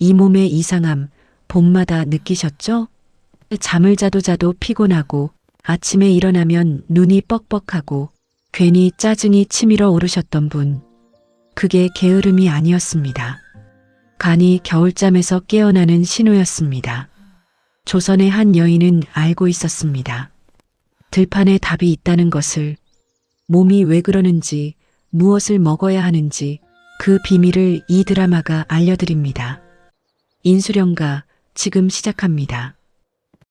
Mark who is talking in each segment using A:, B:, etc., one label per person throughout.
A: 이 몸의 이상함, 봄마다 느끼셨죠? 잠을 자도 피곤하고 아침에 일어나면 눈이 뻑뻑하고 괜히 짜증이 치밀어 오르셨던 분. 그게 게으름이 아니었습니다. 간이 겨울잠에서 깨어나는 신호였습니다. 조선의 한 여인은 알고 있었습니다. 들판에 답이 있다는 것을, 몸이 왜 그러는지, 무엇을 먹어야 하는지 그 비밀을 이 드라마가 알려드립니다. 인수령가 지금 시작합니다.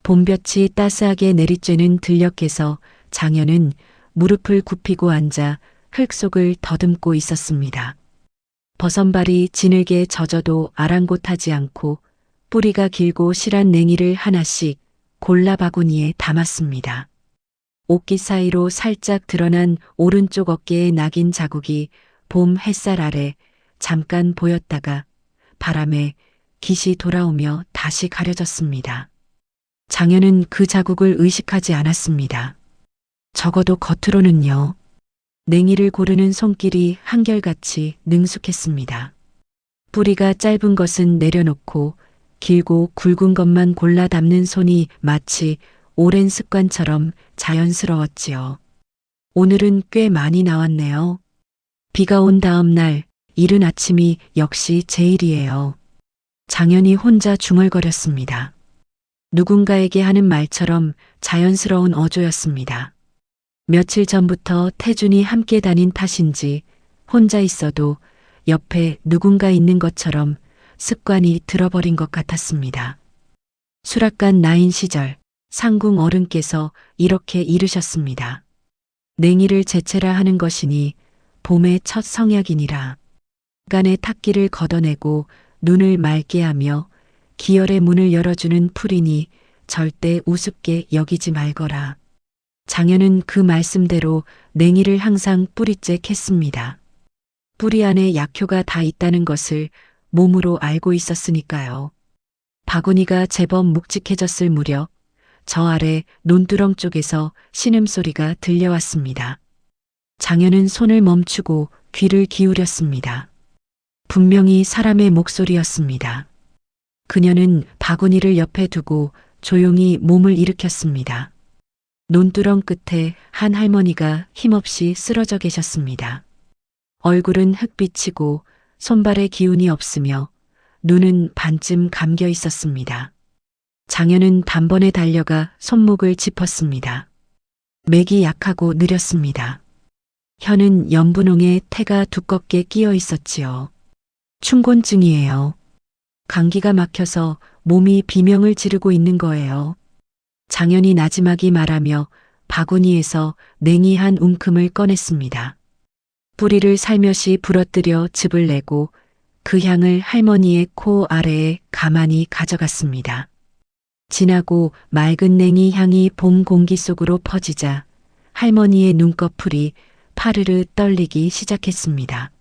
A: 봄볕이 따스하게 내리쬐는 들녘에서 장현은 무릎을 굽히고 앉아 흙 속을 더듬고 있었습니다. 버선발이 진흙에 젖어도 아랑곳하지 않고 뿌리가 길고 실한 냉이를 하나씩 골라 바구니에 담았습니다. 옷깃 사이로 살짝 드러난 오른쪽 어깨에 낙인 자국이 봄 햇살 아래 잠깐 보였다가 바람에 깃이 돌아오며 다시 가려졌습니다. 장현은 그 자국을 의식하지 않았습니다. 적어도 겉으로는요. 냉이를 고르는 손길이 한결같이 능숙했습니다. 뿌리가 짧은 것은 내려놓고 길고 굵은 것만 골라 담는 손이 마치 오랜 습관처럼 자연스러웠지요. 오늘은 꽤 많이 나왔네요. 비가 온 다음 날 이른 아침이 역시 제일이에요. 장현이 혼자 중얼거렸습니다. 누군가에게 하는 말처럼 자연스러운 어조였습니다. 며칠 전부터 태준이 함께 다닌 탓인지 혼자 있어도 옆에 누군가 있는 것처럼 습관이 들어버린 것 같았습니다. 수락관 나인 시절 상궁 어른께서 이렇게 이르셨습니다. 냉이를 제체라 하는 것이니 봄의 첫 성약이니라. 간의 탁기를 걷어내고 눈을 맑게 하며 기열의 문을 열어주는 풀이니 절대 우습게 여기지 말거라. 장현은 그 말씀대로 냉이를 항상 뿌리째 캤습니다. 뿌리 안에 약효가 다 있다는 것을 몸으로 알고 있었으니까요. 바구니가 제법 묵직해졌을 무렵 저 아래 논두렁 쪽에서 신음소리가 들려왔습니다. 장현은 손을 멈추고 귀를 기울였습니다. 분명히 사람의 목소리였습니다. 그녀는 바구니를 옆에 두고 조용히 몸을 일으켰습니다. 논두렁 끝에 한 할머니가 힘없이 쓰러져 계셨습니다. 얼굴은 흑빛이고 손발에 기운이 없으며 눈은 반쯤 감겨 있었습니다. 장현은 단번에 달려가 손목을 짚었습니다. 맥이 약하고 느렸습니다. 혀는 연분홍에 태가 두껍게 끼어 있었지요. 춘곤증이에요. 감기가 막혀서 몸이 비명을 지르고 있는 거예요. 장현이 나지막이 말하며 바구니에서 냉이 한 움큼을 꺼냈습니다. 뿌리를 살며시 부러뜨려 즙을 내고 그 향을 할머니의 코 아래에 가만히 가져갔습니다. 진하고 맑은 냉이 향이 봄 공기 속으로 퍼지자 할머니의 눈꺼풀이 파르르 떨리기 시작했습니다.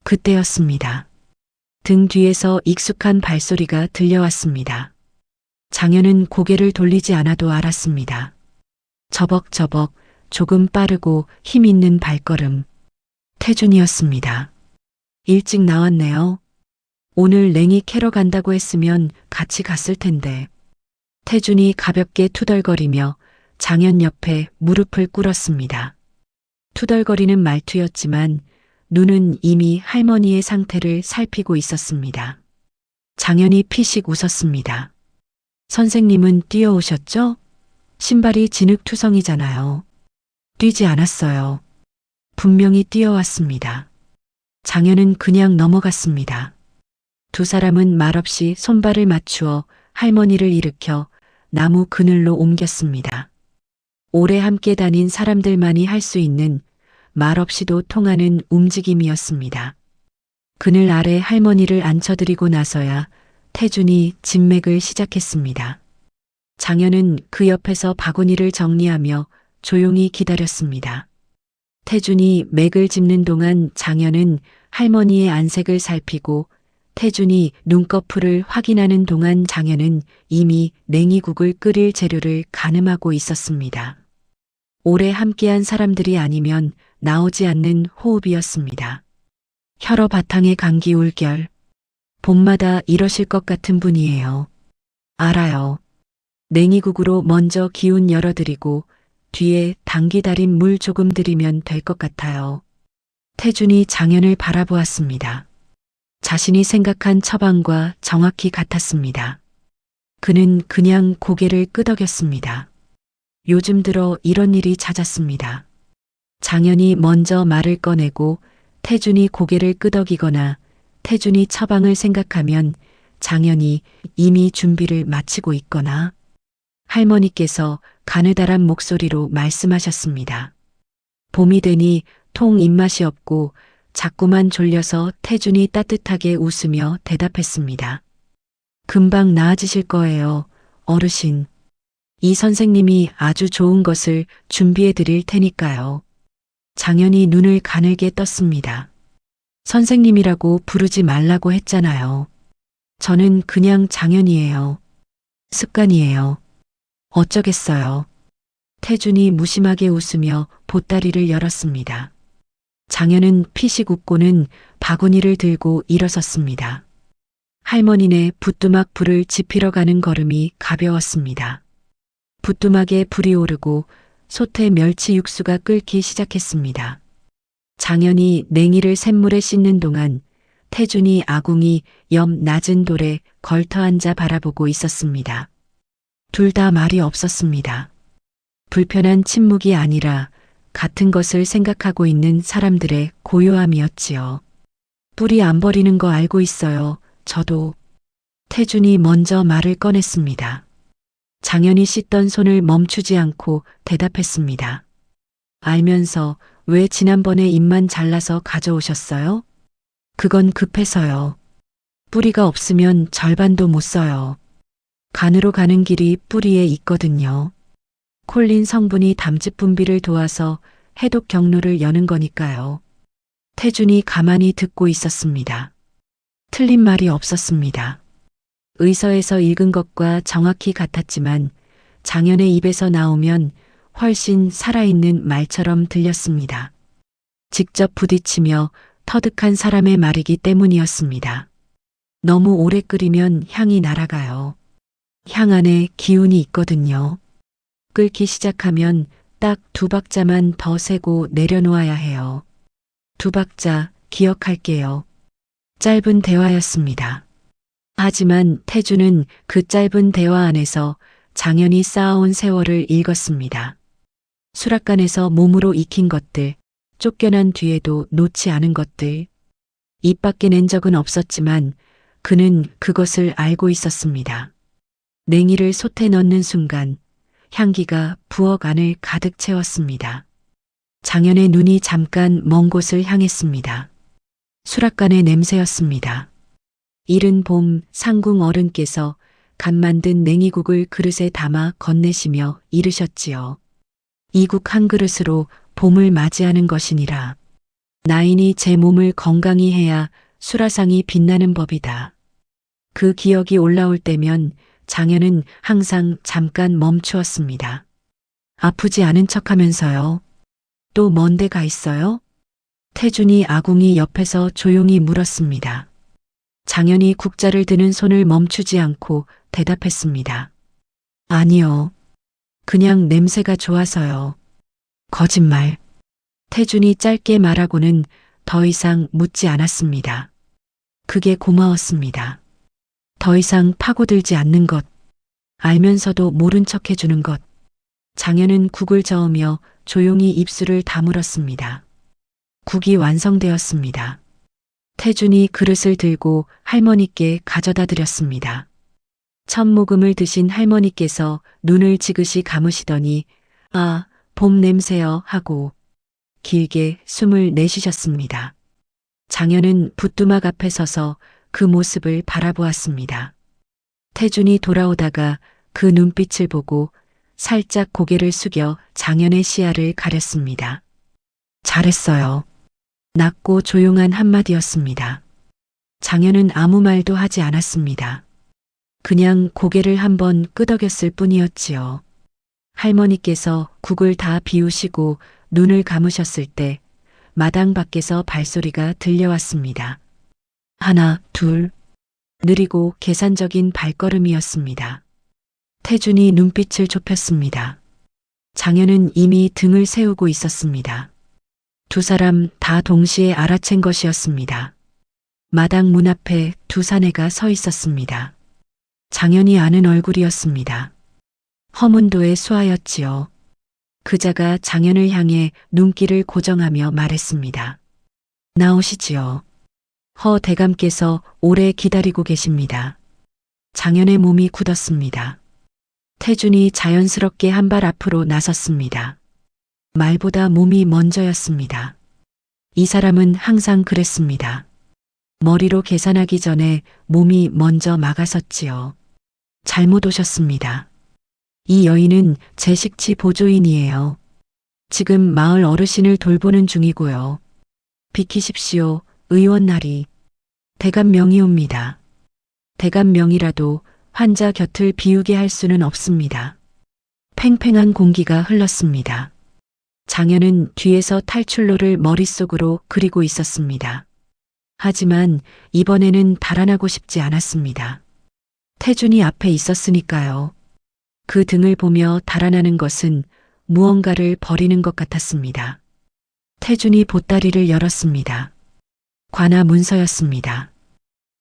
A: 그때였습니다. 등 뒤에서 익숙한 발소리가 들려왔습니다. 장현은 고개를 돌리지 않아도 알았습니다. 저벅저벅 조금 빠르고 힘 있는 발걸음. 태준이었습니다. 일찍 나왔네요. 오늘 냉이 캐러 간다고 했으면 같이 갔을 텐데. 태준이 가볍게 투덜거리며 장현 옆에 무릎을 꿇었습니다. 투덜거리는 말투였지만 눈은 이미 할머니의 상태를 살피고 있었습니다. 장현이 피식 웃었습니다. 선생님은 뛰어오셨죠? 신발이 진흙투성이잖아요. 뛰지 않았어요. 분명히 뛰어왔습니다. 장현은 그냥 넘어갔습니다. 두 사람은 말없이 손발을 맞추어 할머니를 일으켜 나무 그늘로 옮겼습니다. 오래 함께 다닌 사람들만이 할 수 있는 말없이도 통하는 움직임이었습니다. 그늘 아래 할머니를 앉혀드리고 나서야 태준이 진맥을 시작했습니다. 장현은 그 옆에서 바구니를 정리하며 조용히 기다렸습니다. 태준이 맥을 짚는 동안 장현은 할머니의 안색을 살피고 태준이 눈꺼풀을 확인하는 동안 장현은 이미 냉이국을 끓일 재료를 가늠하고 있었습니다. 오래 함께한 사람들이 아니면 나오지 않는 호흡이었습니다. 혈어 바탕의 감기 울결. 봄마다 이러실 것 같은 분이에요. 알아요. 냉이국으로 먼저 기운 열어드리고 뒤에 당귀 달인 물 조금 드리면 될 것 같아요. 태준이 장현을 바라보았습니다. 자신이 생각한 처방과 정확히 같았습니다. 그는 그냥 고개를 끄덕였습니다. 요즘 들어 이런 일이 잦았습니다. 장현이 먼저 말을 꺼내고 태준이 고개를 끄덕이거나 태준이 처방을 생각하면 장현이 이미 준비를 마치고 있거나 할머니께서 가느다란 목소리로 말씀하셨습니다. 봄이 되니 통 입맛이 없고 자꾸만 졸려서 태준이 따뜻하게 웃으며 대답했습니다. 금방 나아지실 거예요, 어르신. 이 선생님이 아주 좋은 것을 준비해 드릴 테니까요. 장현이 눈을 가늘게 떴습니다. 선생님이라고 부르지 말라고 했잖아요. 저는 그냥 장현이에요. 습관이에요. 어쩌겠어요. 태준이 무심하게 웃으며 보따리를 열었습니다. 장현은 피식 웃고는 바구니를 들고 일어섰습니다. 할머니네 부뚜막 불을 지피러 가는 걸음이 가벼웠습니다. 부뚜막에 불이 오르고 솥에 멸치 육수가 끓기 시작했습니다. 장현이 냉이를 샘물에 씻는 동안 태준이 아궁이 옆 낮은 돌에 걸터 앉아 바라보고 있었습니다. 둘 다 말이 없었습니다. 불편한 침묵이 아니라 같은 것을 생각하고 있는 사람들의 고요함이었지요. 뿌리 안 버리는 거 알고 있어요. 저도. 태준이 먼저 말을 꺼냈습니다. 장현이 씻던 손을 멈추지 않고 대답했습니다. 알면서 왜 지난번에 잎만 잘라서 가져오셨어요? 그건 급해서요. 뿌리가 없으면 절반도 못 써요. 간으로 가는 길이 뿌리에 있거든요. 콜린 성분이 담즙 분비를 도와서 해독 경로를 여는 거니까요. 태준이 가만히 듣고 있었습니다. 틀린 말이 없었습니다. 의서에서 읽은 것과 정확히 같았지만 장현의 입에서 나오면 훨씬 살아있는 말처럼 들렸습니다. 직접 부딪히며 터득한 사람의 말이기 때문이었습니다. 너무 오래 끓이면 향이 날아가요. 향 안에 기운이 있거든요. 끓기 시작하면 딱 2박자만 더 세고 내려놓아야 해요. 2박자 기억할게요. 짧은 대화였습니다. 하지만 태준은 그 짧은 대화 안에서 장현이 쌓아온 세월을 읽었습니다. 수락관에서 몸으로 익힌 것들, 쫓겨난 뒤에도 놓지 않은 것들. 입 밖에 낸 적은 없었지만 그는 그것을 알고 있었습니다. 냉이를 솥에 넣는 순간 향기가 부엌 안을 가득 채웠습니다. 장현의 눈이 잠깐 먼 곳을 향했습니다. 수락관의 냄새였습니다. 이른 봄 상궁 어른께서 갓 만든 냉이국을 그릇에 담아 건네시며 이르셨지요. 이 국 한 그릇으로 봄을 맞이하는 것이니라. 나인이 제 몸을 건강히 해야 수라상이 빛나는 법이다. 그 기억이 올라올 때면 장현은 항상 잠깐 멈추었습니다. 아프지 않은 척하면서요. 또 먼 데 가 있어요? 태준이 아궁이 옆에서 조용히 물었습니다. 장현이 국자를 드는 손을 멈추지 않고 대답했습니다. 아니요. 그냥 냄새가 좋아서요. 거짓말. 태준이 짧게 말하고는 더 이상 묻지 않았습니다. 그게 고마웠습니다. 더 이상 파고들지 않는 것, 알면서도 모른 척 해주는 것. 장현은 국을 저으며 조용히 입술을 다물었습니다. 국이 완성되었습니다. 태준이 그릇을 들고 할머니께 가져다 드렸습니다. 첫 모금을 드신 할머니께서 눈을 지그시 감으시더니 아, 봄 냄새요 하고 길게 숨을 내쉬셨습니다. 장현은 부뚜막 앞에 서서 그 모습을 바라보았습니다. 태준이 돌아오다가 그 눈빛을 보고 살짝 고개를 숙여 장현의 시야를 가렸습니다. 잘했어요. 낮고 조용한 한마디였습니다. 장현은 아무 말도 하지 않았습니다. 그냥 고개를 한번 끄덕였을 뿐이었지요. 할머니께서 국을 다 비우시고 눈을 감으셨을 때 마당 밖에서 발소리가 들려왔습니다. 하나, 둘. 느리고 계산적인 발걸음이었습니다. 태준이 눈빛을 좁혔습니다. 장현은 이미 등을 세우고 있었습니다. 두 사람 다 동시에 알아챈 것이었습니다. 마당 문 앞에 두 사내가 서 있었습니다. 장현이 아는 얼굴이었습니다. 허문도의 수아였지요. 그자가 장현을 향해 눈길을 고정하며 말했습니다. 나오시지요. 허 대감께서 오래 기다리고 계십니다. 장현의 몸이 굳었습니다. 태준이 자연스럽게 한 발 앞으로 나섰습니다. 말보다 몸이 먼저였습니다. 이 사람은 항상 그랬습니다. 머리로 계산하기 전에 몸이 먼저 막아섰지요. 잘못 오셨습니다. 이 여인은 제 식치 보조인이에요. 지금 마을 어르신을 돌보는 중이고요. 비키십시오, 의원나리. 대감명이옵니다. 대감명이라도 환자 곁을 비우게 할 수는 없습니다. 팽팽한 공기가 흘렀습니다. 장현은 뒤에서 탈출로를 머릿속으로 그리고 있었습니다. 하지만 이번에는 달아나고 싶지 않았습니다. 태준이 앞에 있었으니까요. 그 등을 보며 달아나는 것은 무언가를 버리는 것 같았습니다. 태준이 보따리를 열었습니다. 관아 문서였습니다.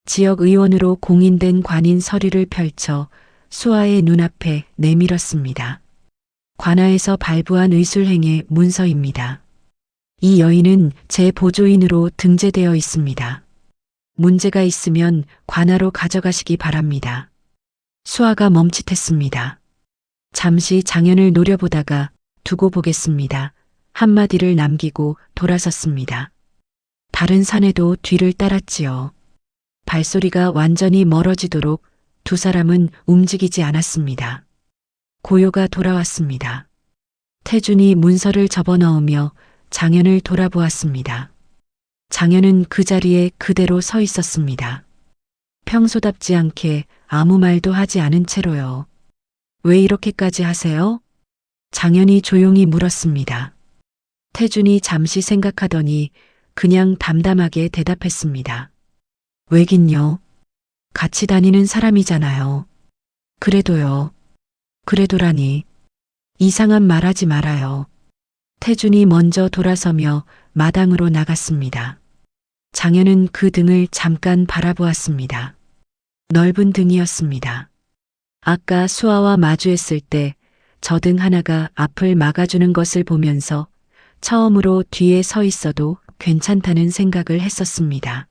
A: 지역의원으로 공인된 관인 서류를 펼쳐 수아의 눈앞에 내밀었습니다. 관아에서 발부한 의술행의 문서입니다. 이 여인은 제 보조인으로 등재되어 있습니다. 문제가 있으면 관아로 가져가시기 바랍니다. 수아가 멈칫했습니다. 잠시 장현을 노려보다가 두고 보겠습니다. 한마디를 남기고 돌아섰습니다. 다른 사내도 뒤를 따랐지요. 발소리가 완전히 멀어지도록 두 사람은 움직이지 않았습니다. 고요가 돌아왔습니다. 태준이 문서를 접어넣으며 장현을 돌아보았습니다. 장현은 그 자리에 그대로 서 있었습니다. 평소답지 않게 아무 말도 하지 않은 채로요. 왜 이렇게까지 하세요? 장현이 조용히 물었습니다. 태준이 잠시 생각하더니 그냥 담담하게 대답했습니다. 왜긴요? 같이 다니는 사람이잖아요. 그래도요. 그래도라니. 이상한 말하지 말아요. 태준이 먼저 돌아서며 마당으로 나갔습니다. 장현은 그 등을 잠깐 바라보았습니다. 넓은 등이었습니다. 아까 수아와 마주했을 때 저 등 하나가 앞을 막아주는 것을 보면서 처음으로 뒤에 서 있어도 괜찮다는 생각을 했었습니다.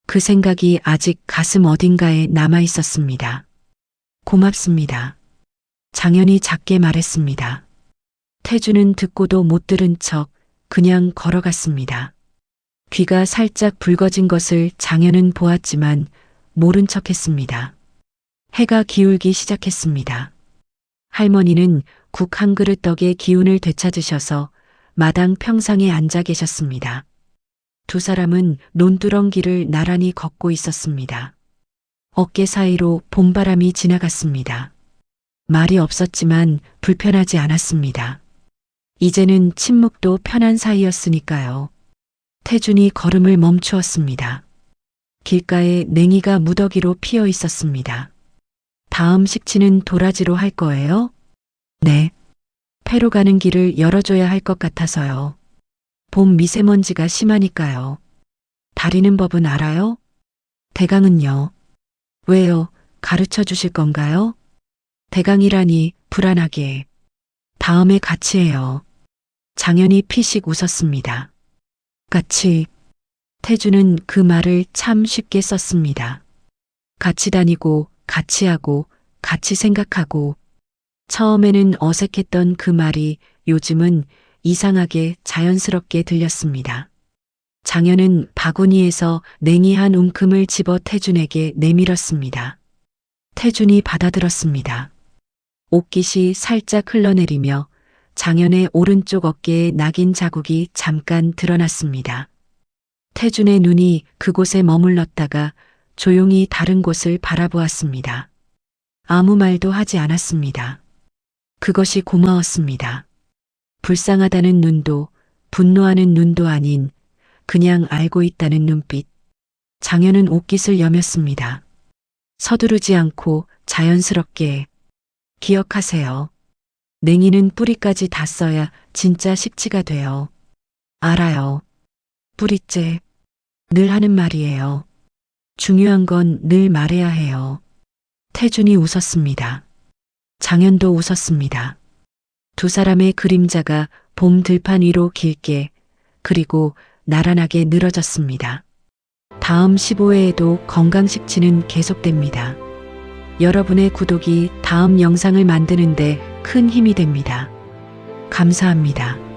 A: 그 생각이 아직 가슴 어딘가에 남아 있었습니다. 고맙습니다. 장현이 작게 말했습니다. 태준은 듣고도 못 들은 척 그냥 걸어갔습니다. 귀가 살짝 붉어진 것을 장현은 보았지만 모른 척 했습니다. 해가 기울기 시작했습니다. 할머니는 국 한 그릇 덕에 기운을 되찾으셔서 마당 평상에 앉아 계셨습니다. 두 사람은 논두렁길을 나란히 걷고 있었습니다. 어깨 사이로 봄바람이 지나갔습니다. 말이 없었지만 불편하지 않았습니다. 이제는 침묵도 편한 사이였으니까요. 태준이 걸음을 멈추었습니다. 길가에 냉이가 무더기로 피어 있었습니다. 다음 식치는 도라지로 할 거예요? 네. 패로 가는 길을 열어줘야 할 것 같아서요. 봄 미세먼지가 심하니까요. 다리는 법은 알아요? 대강은요? 왜요? 가르쳐 주실 건가요? 대강이라니 불안하게. 다음에 같이 해요. 장현이 피식 웃었습니다. 같이. 태준은 그 말을 참 쉽게 썼습니다. 같이 다니고, 같이 하고, 같이 생각하고. 처음에는 어색했던 그 말이 요즘은 이상하게 자연스럽게 들렸습니다. 장현은 바구니에서 냉이 한 움큼을 집어 태준에게 내밀었습니다. 태준이 받아들었습니다. 옷깃이 살짝 흘러내리며 장현의 오른쪽 어깨에 낙인 자국이 잠깐 드러났습니다. 태준의 눈이 그곳에 머물렀다가 조용히 다른 곳을 바라보았습니다. 아무 말도 하지 않았습니다. 그것이 고마웠습니다. 불쌍하다는 눈도 분노하는 눈도 아닌 그냥 알고 있다는 눈빛. 장현은 옷깃을 여몄습니다. 서두르지 않고 자연스럽게. 기억하세요. 냉이는 뿌리까지 다 써야 진짜 식치가 돼요. 알아요. 뿌리째. 늘 하는 말이에요. 중요한 건 늘 말해야 해요. 태준이 웃었습니다. 장현도 웃었습니다. 두 사람의 그림자가 봄 들판 위로 길게 그리고 나란하게 늘어졌습니다. 다음 15회에도 건강식치는 계속됩니다. 여러분의 구독이 다음 영상을 만드는데 큰 힘이 됩니다. 감사합니다.